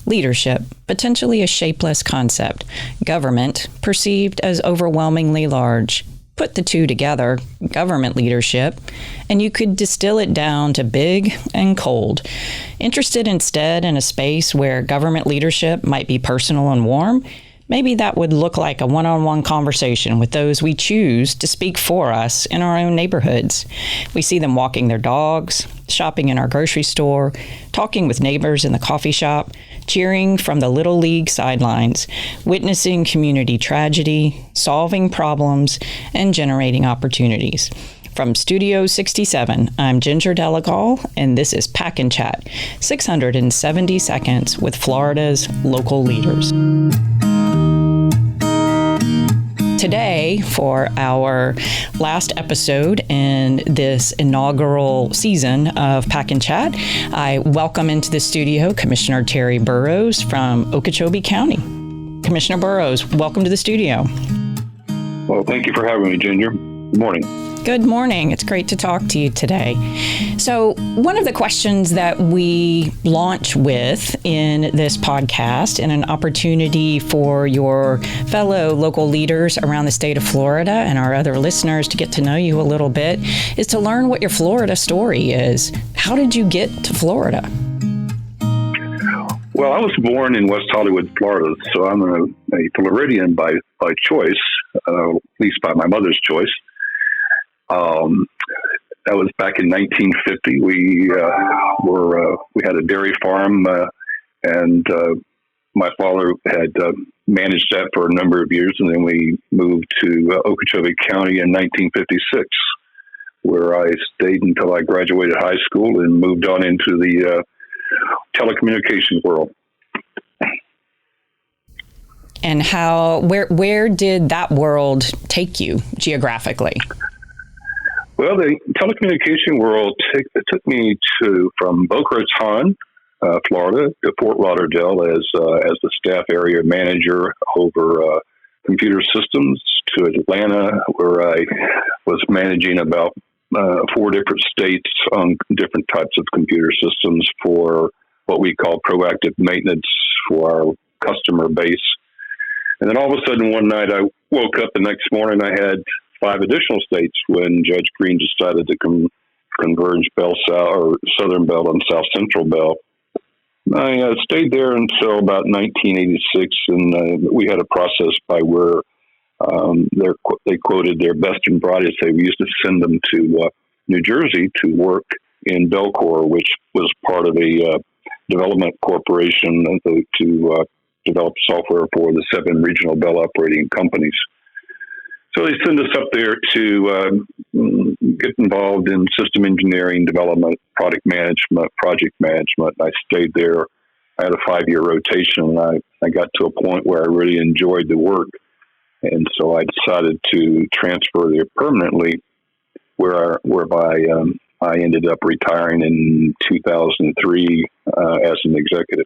Leadership, potentially a shapeless concept. Government, perceived as overwhelmingly large. Put the two together, government leadership, and you could distill it down to big and cold. Interested instead in a space where government leadership might be personal and warm? Maybe that would look like a one-on-one conversation with those we choose to speak for us in our own neighborhoods. We see them walking their dogs, shopping in our grocery store, talking with neighbors in the coffee shop, cheering from the Little League sidelines, witnessing community tragedy, solving problems, and generating opportunities. From Studio 67, I'm Ginger Delegal, and this is Pack and Chat, 670 seconds with Florida's local leaders. Today, for our last episode in this inaugural season of Pack and Chat, I welcome into the studio Commissioner Terry Burroughs from Okeechobee County. Commissioner Burroughs, welcome to the studio. Well, thank you for having me, Ginger. Good morning. Good morning. It's great to talk to you today. So one of the questions that we launch with in this podcast, and an opportunity for your fellow local leaders around the state of Florida and our other listeners to get to know you a little bit, is to learn what your Florida story is. How did you get to Florida? Well, I was born in West Hollywood, Florida, so I'm a Floridian by choice, at least by my mother's choice. That was back in 1950. We had a dairy farm, and my father had managed that for a number of years, and then we moved to Okeechobee County in 1956, where I stayed until I graduated high school and moved on into the telecommunications world. And where did that world take you geographically? Well, the telecommunication world took me from Boca Raton, Florida, to Fort Lauderdale as the staff area manager over computer systems, to Atlanta, where I was managing about 4 different states on different types of computer systems for what we call proactive maintenance for our customer base. And then all of a sudden, one night, I woke up the next morning, I had 5 additional states when Judge Green decided to converge Bell South or Southern Bell and South Central Bell. I stayed there until about 1986, and we had a process by where they quoted their best and brightest. They used to send them to New Jersey to work in Bellcore, which was part of a development corporation to develop software for the 7 regional Bell operating companies. So they send us up there to get involved in system engineering, development, product management, project management. I stayed there. I had a 5-year rotation, and I got to a point where I really enjoyed the work. And so I decided to transfer there permanently, whereby I ended up retiring in 2003 as an executive.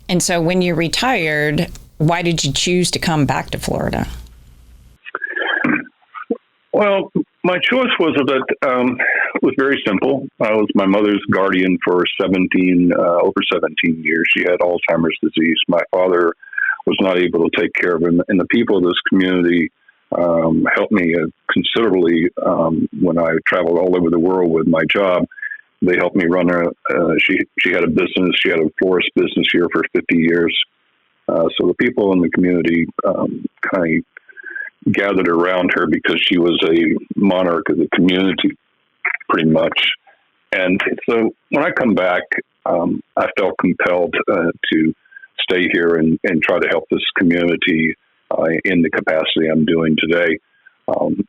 And so when you retired, why did you choose to come back to Florida? Well, my choice was very simple. I was my mother's guardian for over 17 years. She had Alzheimer's disease. My father was not able to take care of him, and the people of this community helped me considerably when I traveled all over the world with my job. They helped me run she had a business. She had a florist business here for 50 years. So the people in the community kind of gathered around her because she was a monarch of the community, pretty much. And so when I come back, I felt compelled to stay here and try to help this community in the capacity I'm doing today.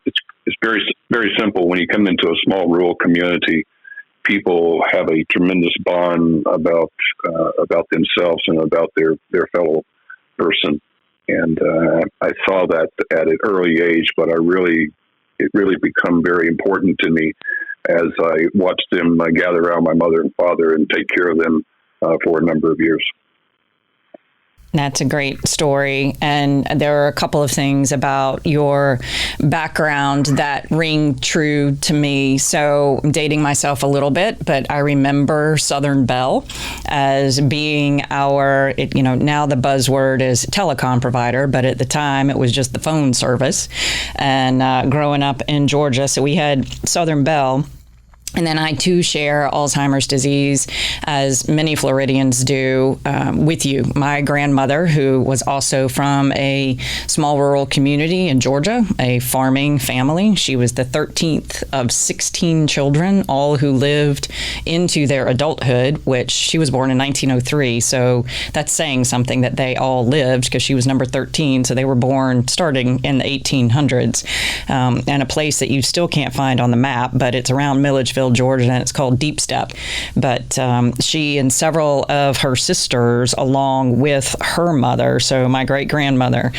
It's very, very simple. When you come into a small rural community, people have a tremendous bond about themselves and about their fellow person. And I saw that at an early age, but it really become very important to me as I watched them gather around my mother and father and take care of them for a number of years. That's a great story. And there are a couple of things about your background that ring true to me. So I'm dating myself a little bit, but I remember Southern Bell as being our, now the buzzword is telecom provider, but at the time it was just the phone service. And growing up in Georgia, so we had Southern Bell. And then I, too, share Alzheimer's disease, as many Floridians do, with you. My grandmother, who was also from a small rural community in Georgia, a farming family, she was the 13th of 16 children, all who lived into their adulthood, which she was born in 1903. So that's saying something, that they all lived, because she was number 13. So they were born starting in the 1800s, and a place that you still can't find on the map, but it's around Milledgeville, Georgia, and it's called Deep Step. But she and several of her sisters, along with her mother, so my great-grandmother,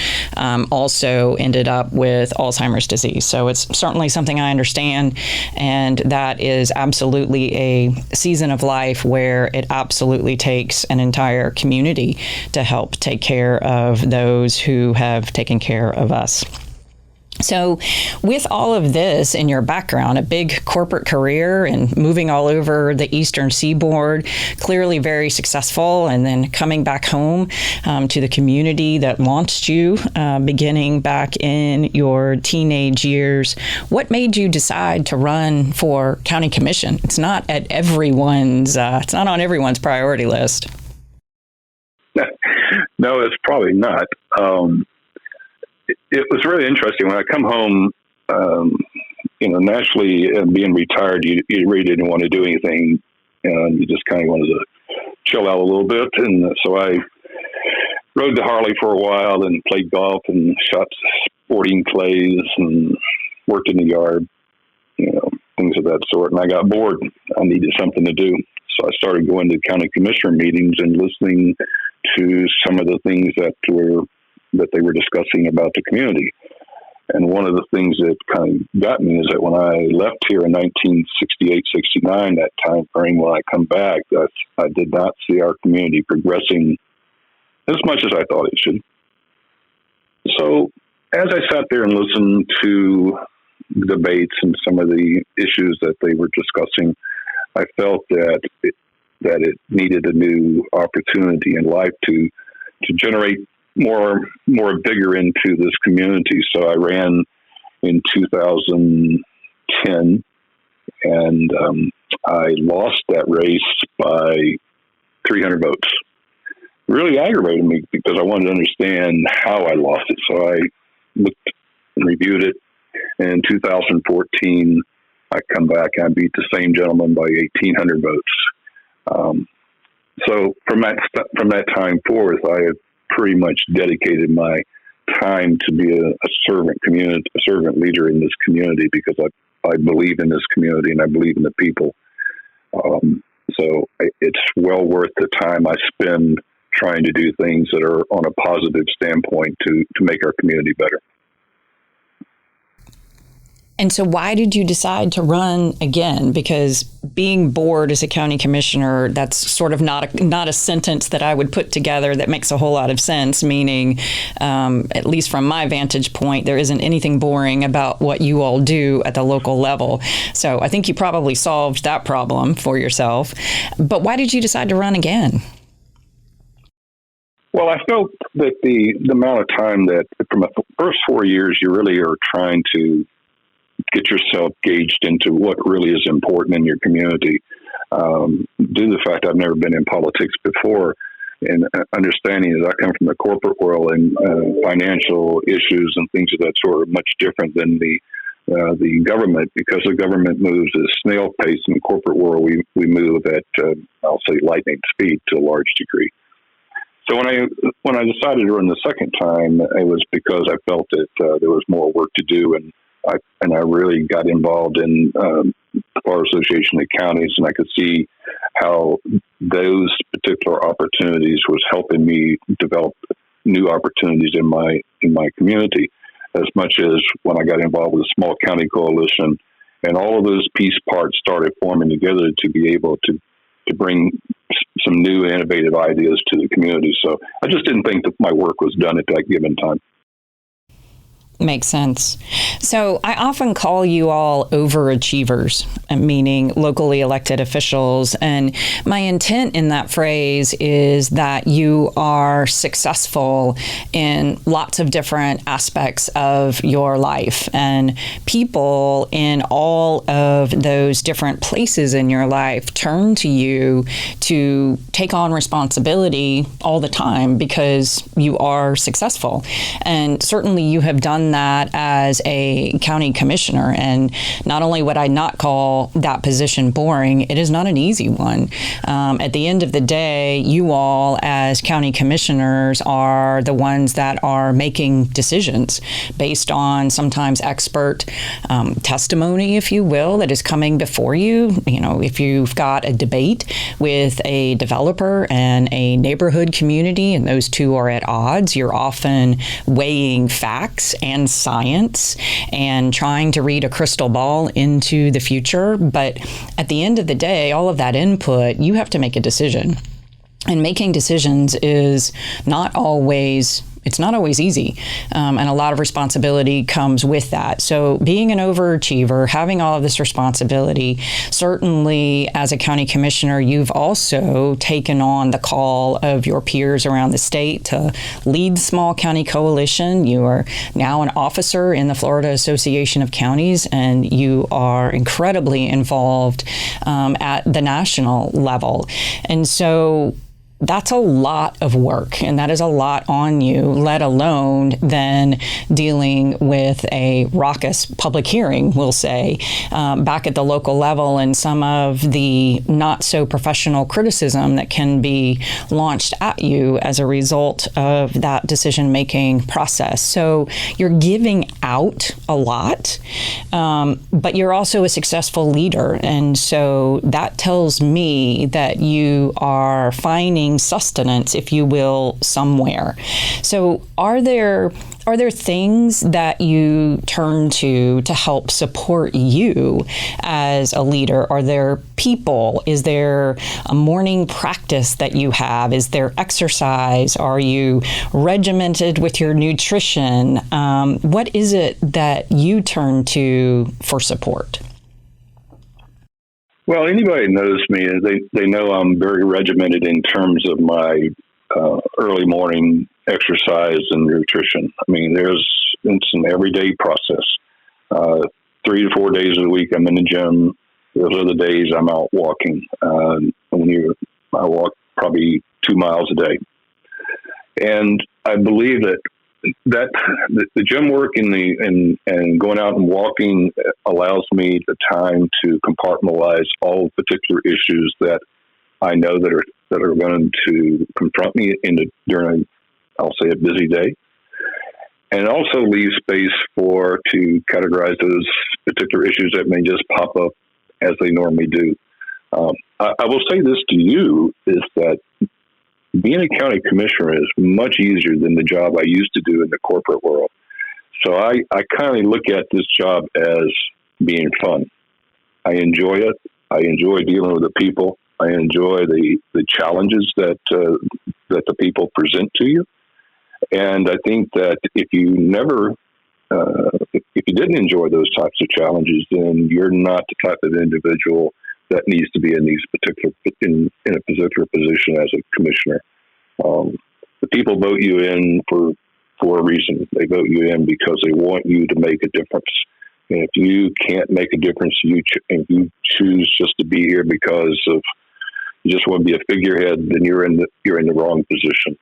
also ended up with Alzheimer's disease. So it's certainly something I understand, and that is absolutely a season of life where it absolutely takes an entire community to help take care of those who have taken care of us. So with all of this in your background, a big corporate career and moving all over the Eastern Seaboard, clearly very successful, and then coming back home to the community that launched you beginning back in your teenage years, what made you decide to run for county commission? It's not on everyone's priority list. No, it's probably not. It was really interesting when I come home. Naturally, being retired, you really didn't want to do anything. You just kind of wanted to chill out a little bit, and so I rode the Harley for a while, and played golf and shot sporting clays and worked in the yard, things of that sort. And I got bored. I needed something to do, so I started going to county commissioner meetings and listening to some of the things that they were discussing about the community. And one of the things that kind of got me is that when I left here in 1968, 69, that time frame, when I come back, I did not see our community progressing as much as I thought it should. So as I sat there and listened to debates and some of the issues that they were discussing, I felt that it needed a new opportunity in life to generate more vigor into this community. So I ran in 2010, and I lost that race by 300 votes. It really aggravated me because I wanted to understand how I lost it. So I looked and reviewed it. And in 2014, I come back and I beat the same gentleman by 1,800 votes. So from that time forth, I have pretty much dedicated my time to be a servant leader in this community, because I believe in this community and I believe in the people. So it's well worth the time I spend trying to do things that are on a positive standpoint to make our community better. And so why did you decide to run again? Because being bored as a county commissioner, that's sort of not a sentence that I would put together that makes a whole lot of sense, meaning, at least from my vantage point, there isn't anything boring about what you all do at the local level. So I think you probably solved that problem for yourself. But why did you decide to run again? Well, I felt that the amount of time that from the first 4 years, you really are trying to get yourself gauged into what really is important in your community. Due to the fact I've never been in politics before, and understanding that I come from the corporate world, and financial issues and things of that sort are much different than the government, because the government moves at snail pace. In the corporate world, we move at, I'll say, lightning speed to a large degree. So when I decided to run the second time, it was because I felt that there was more work to do, and I really got involved in the Bar Association of Counties, and I could see how those particular opportunities was helping me develop new opportunities in my community, as much as when I got involved with the Small County Coalition, and all of those piece parts started forming together to be able to to bring some new innovative ideas to the community. So I just didn't think that my work was done at that given time. Makes sense. So I often call you all overachievers, meaning locally elected officials. And my intent in that phrase is that you are successful in lots of different aspects of your life. And people in all of those different places in your life turn to you to take on responsibility all the time because you are successful. And certainly you have done that as a county commissioner. And not only would I not call that position boring, it is not an easy one. At the end of the day, you all as county commissioners are the ones that are making decisions based on sometimes expert testimony, if you will, that is coming before you. You know, if you've got a debate with a developer and a neighborhood community, and those two are at odds, you're often weighing facts and science and trying to read a crystal ball into the future. But at the end of the day, all of that input, you have to make a decision. And making decisions is not always easy, and a lot of responsibility comes with that. So being an overachiever, having all of this responsibility, certainly as a county commissioner, you've also taken on the call of your peers around the state to lead the small county coalition. You are now an officer in the Florida Association of Counties, and you are incredibly involved at the national level. And so that's a lot of work, and that is a lot on you, let alone then dealing with a raucous public hearing, we'll say, back at the local level, and some of the not so professional criticism that can be launched at you as a result of that decision-making process. So you're giving out a lot, but you're also a successful leader. And so that tells me that you are finding sustenance, if you will, somewhere. So are there things that you turn to help support you as a leader? Are there people? Is there a morning practice that you have? Is there exercise? Are you regimented with your nutrition? What is it that you turn to for support? Well, anybody who knows me, they know I'm very regimented in terms of my early morning exercise and nutrition. I mean, it's an everyday process. 3 to 4 days a week, I'm in the gym. Those other days, I'm out walking. I walk probably 2 miles a day. And I believe that the gym work and going out and walking allows me the time to compartmentalize all particular issues that I know that are going to confront me during, I'll say, a busy day, and also leave space to categorize those particular issues that may just pop up as they normally do. I will say this to you, is that being a county commissioner is much easier than the job I used to do in the corporate world. So I kind of look at this job as being fun. I enjoy it. I enjoy dealing with the people. I enjoy the challenges that the people present to you. And I think that if you didn't enjoy those types of challenges, then you're not the type of individual that needs to be in a particular position as a commissioner. The people vote you in for a reason. They vote you in because they want you to make a difference. And if you can't make a difference, and you choose just to be here because of you just want to be a figurehead, then you're in the wrong position.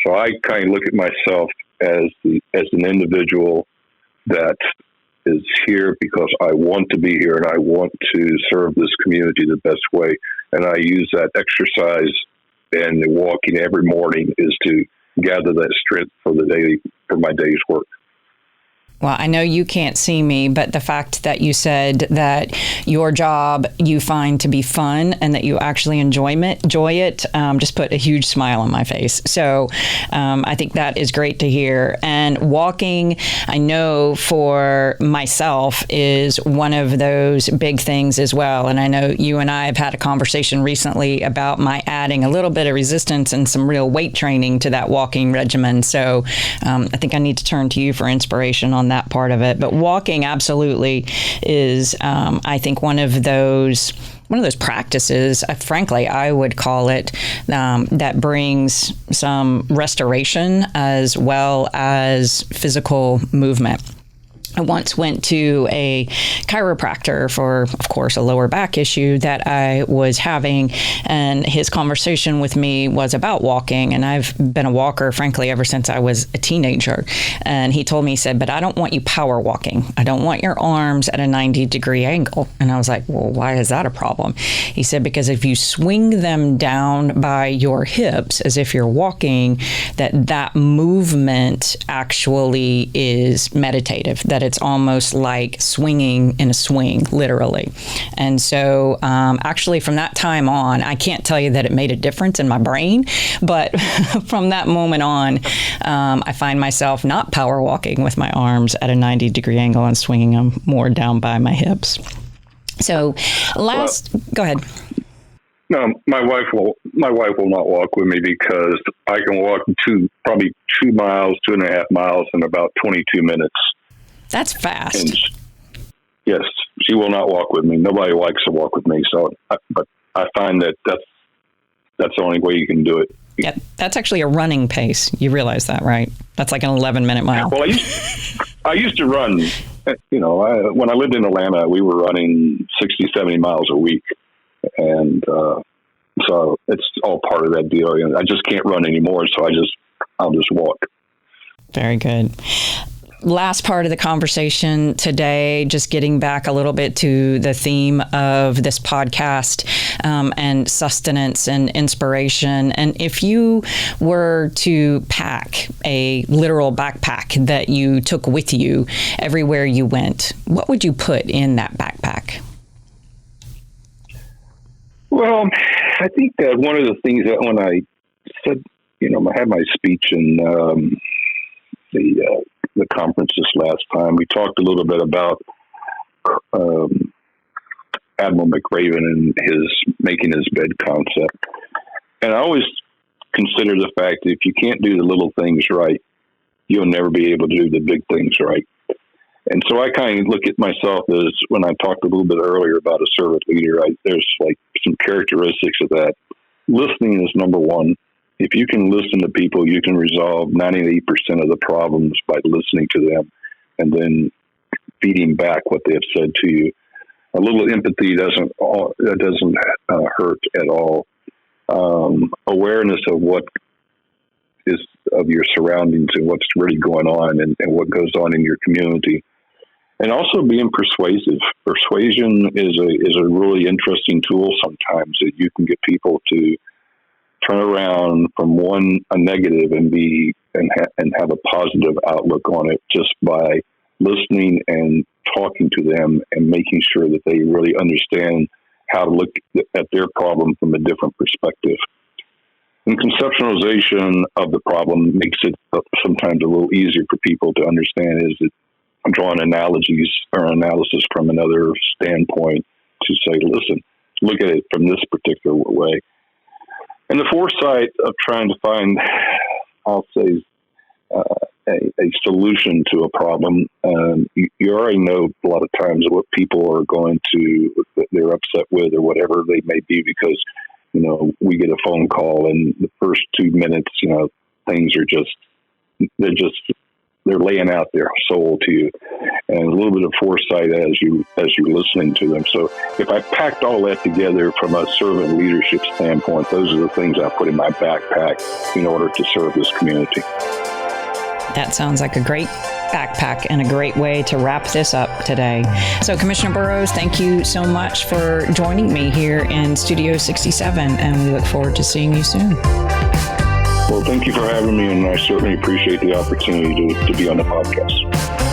So I kind of look at myself as an individual that is here because I want to be here and I want to serve this community the best way. And I use that exercise and the walking every morning is to gather that strength for my day's work. Well, I know you can't see me, but the fact that you said that your job you find to be fun and that you actually enjoy it, just put a huge smile on my face. So I think that is great to hear. And walking, I know for myself, is one of those big things as well. And I know you and I have had a conversation recently about my adding a little bit of resistance and some real weight training to that walking regimen. So I think I need to turn to you for inspiration on that part of it. But walking absolutely is, I think, one of those practices, frankly, I would call it, that brings some restoration as well as physical movement. I once went to a chiropractor for, of course, a lower back issue that I was having, and his conversation with me was about walking. And I've been a walker, frankly, ever since I was a teenager. And he told me, he said, but I don't want you power walking. I don't want your arms at a 90-degree angle. And I was like, well, why is that a problem? He said, because if you swing them down by your hips as if you're walking, that movement actually is meditative, that it's almost like swinging in a swing, literally. And so actually from that time on, I can't tell you that it made a difference in my brain, but from that moment on, I find myself not power walking with my arms at a 90-degree angle and swinging them more down by my hips. So go ahead. No, my wife will not walk with me because I can walk probably 2 miles, 2.5 miles in about 22 minutes. That's fast. And yes, she will not walk with me. Nobody likes to walk with me. So, but I find that's the only way you can do it. Yeah, that's actually a running pace. You realize that, right? That's like an 11-minute mile. Well, I used to run. When I lived in Atlanta, we were running 60, 70 miles a week, and so it's all part of that deal. I just can't run anymore, so I'll just walk. Very good. Last part of the conversation today, just getting back a little bit to the theme of this podcast, and sustenance and inspiration. And if you were to pack a literal backpack that you took with you everywhere you went, what would you put in that backpack? Well, I think that one of the things that when I said, I had my speech in the conference this last time, we talked a little bit about Admiral McRaven and his making his bed concept. And I always consider the fact that if you can't do the little things right, you'll never be able to do the big things right. And so I kind of look at myself as, when I talked a little bit earlier about a servant leader, there's like some characteristics of that. Listening is number one. If you can listen to people, you can resolve 98% of the problems by listening to them and then feeding back what they have said to you. A little empathy doesn't hurt at all. Awareness of what is of your surroundings and what's really going on and what goes on in your community. And also being persuasive. Persuasion is a really interesting tool sometimes, that you can get people to turn around from a negative and have a positive outlook on it just by listening and talking to them and making sure that they really understand how to look at their problem from a different perspective. And conceptualization of the problem makes it sometimes a little easier for people to understand, is that drawing analogies or analysis from another standpoint to say, listen, look at it from this particular way. And the foresight of trying to find, I'll say, a solution to a problem. You already know a lot of times what people are they're upset with or whatever they may be, because, we get a phone call and the first 2 minutes, things are they're laying out their soul to you, and a little bit of foresight as you're listening to them. So if I packed all that together from a servant leadership standpoint, those are the things I put in my backpack in order to serve this community. That sounds like a great backpack and a great way to wrap this up today. So Commissioner Burroughs, thank you so much for joining me here in Studio 67, and we look forward to seeing you soon. Well, thank you for having me, and I certainly appreciate the opportunity to be on the podcast.